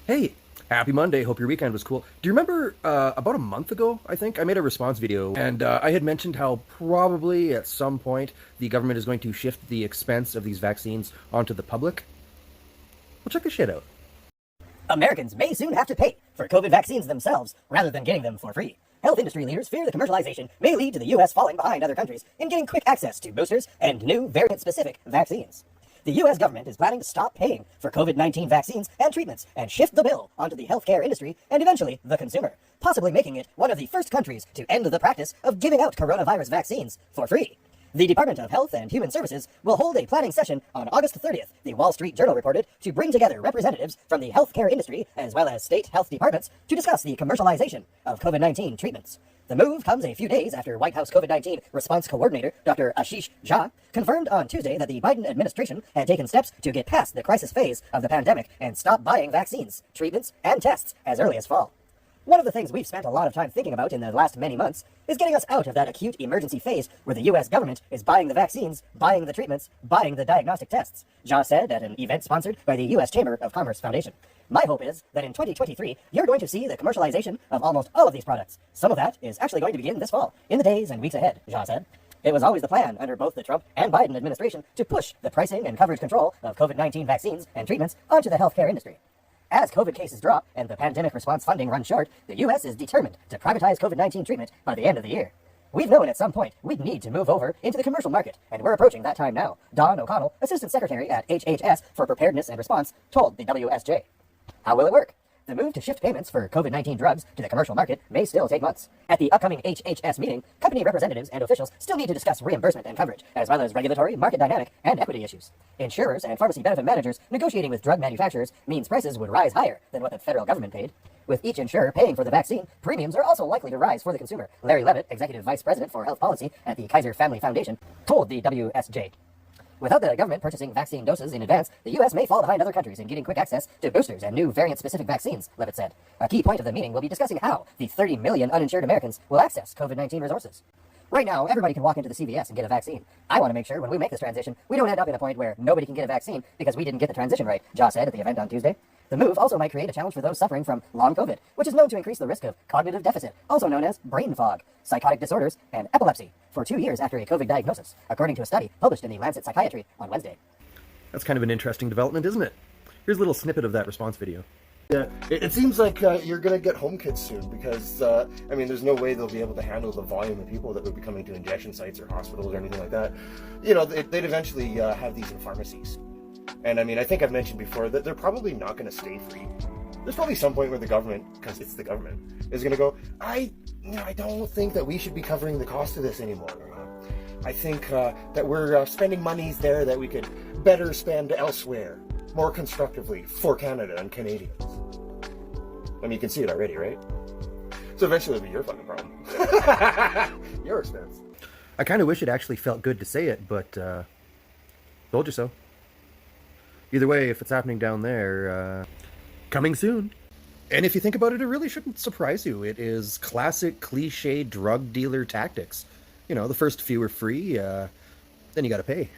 Hey, happy Monday. Hope your weekend was cool. Do you remember about a month ago, I think, I made a response video and I had mentioned how probably at some point the government is going to shift the expense of these vaccines onto the public? Well, check this shit out. Americans may soon have to pay for COVID vaccines themselves rather than getting them for free. Health industry leaders fear the commercialization may lead to the U.S. falling behind other countries in getting quick access to boosters and new variant-specific vaccines. The U.S. government is planning to stop paying for COVID-19 vaccines and treatments and shift the bill onto the healthcare industry and eventually the consumer, possibly making it one of the first countries to end the practice of giving out coronavirus vaccines for free. The Department of Health and Human Services will hold a planning session on August 30th, the Wall Street Journal reported, to bring together representatives from the healthcare industry as well as state health departments to discuss the commercialization of COVID-19 treatments. The move comes a few days after White House COVID-19 response coordinator Dr. Ashish Jha confirmed on Tuesday that the Biden administration had taken steps to get past the crisis phase of the pandemic and stop buying vaccines, treatments, and tests as early as fall. One of the things we've spent a lot of time thinking about in the last many months is getting us out of that acute emergency phase where the U.S. government is buying the vaccines, buying the treatments, buying the diagnostic tests, Jha said at an event sponsored by the U.S. Chamber of Commerce Foundation. My hope is that in 2023, you're going to see the commercialization of almost all of these products. Some of that is actually going to begin this fall, in the days and weeks ahead, Jha said. It was always the plan under both the Trump and Biden administration to push the pricing and coverage control of COVID-19 vaccines and treatments onto the healthcare industry. As COVID cases drop and the pandemic response funding runs short, the U.S. is determined to privatize COVID-19 treatment by the end of the year. We've known at some point we'd need to move over into the commercial market, and we're approaching that time now, Don O'Connell, Assistant Secretary at HHS for Preparedness and Response, told the WSJ. How will it work? The move to shift payments for COVID-19 drugs to the commercial market may still take months. At the upcoming HHS meeting, company representatives and officials still need to discuss reimbursement and coverage, as well as regulatory, market dynamic, and equity issues. Insurers and pharmacy benefit managers negotiating with drug manufacturers means prices would rise higher than what the federal government paid. With each insurer paying for the vaccine, premiums are also likely to rise for the consumer. Larry Levitt, Executive Vice President for Health Policy at the Kaiser Family Foundation, told the WSJ. Without the government purchasing vaccine doses in advance, the U.S. may fall behind other countries in getting quick access to boosters and new variant-specific vaccines, Levitt said. A key point of the meeting will be discussing how the 30 million uninsured Americans will access COVID-19 resources. Right now, everybody can walk into the CVS and get a vaccine. I want to make sure when we make this transition, we don't end up in a point where nobody can get a vaccine because we didn't get the transition right, Jha said at the event on Tuesday. The move also might create a challenge for those suffering from long COVID, which is known to increase the risk of cognitive deficit, also known as brain fog, psychotic disorders, and epilepsy, for 2 years after a COVID diagnosis, according to a study published in the Lancet Psychiatry on Wednesday. That's kind of an interesting development, isn't it? Here's a little snippet of that response video. Yeah, it seems like you're going to get home kits soon because, I mean, there's no way they'll be able to handle the volume of people that would be coming to injection sites or hospitals or anything like that. You know, they'd eventually have these in pharmacies. And I mean, I think I've mentioned before that they're probably not going to stay free. There's probably some point where the government, because it's the government, is going to go, I don't think that we should be covering the cost of this anymore. I think that we're spending monies there that we could better spend elsewhere, more constructively for Canada and Canadians. I mean, you can see it already, right? So eventually it'll be your fucking problem. Your expense. I kind of wish it actually felt good to say it, but told you so. Either way, if it's happening down there, coming soon. And if you think about it, it really shouldn't surprise you. It is classic cliche drug dealer tactics. You know, the first few are free, then you gotta pay.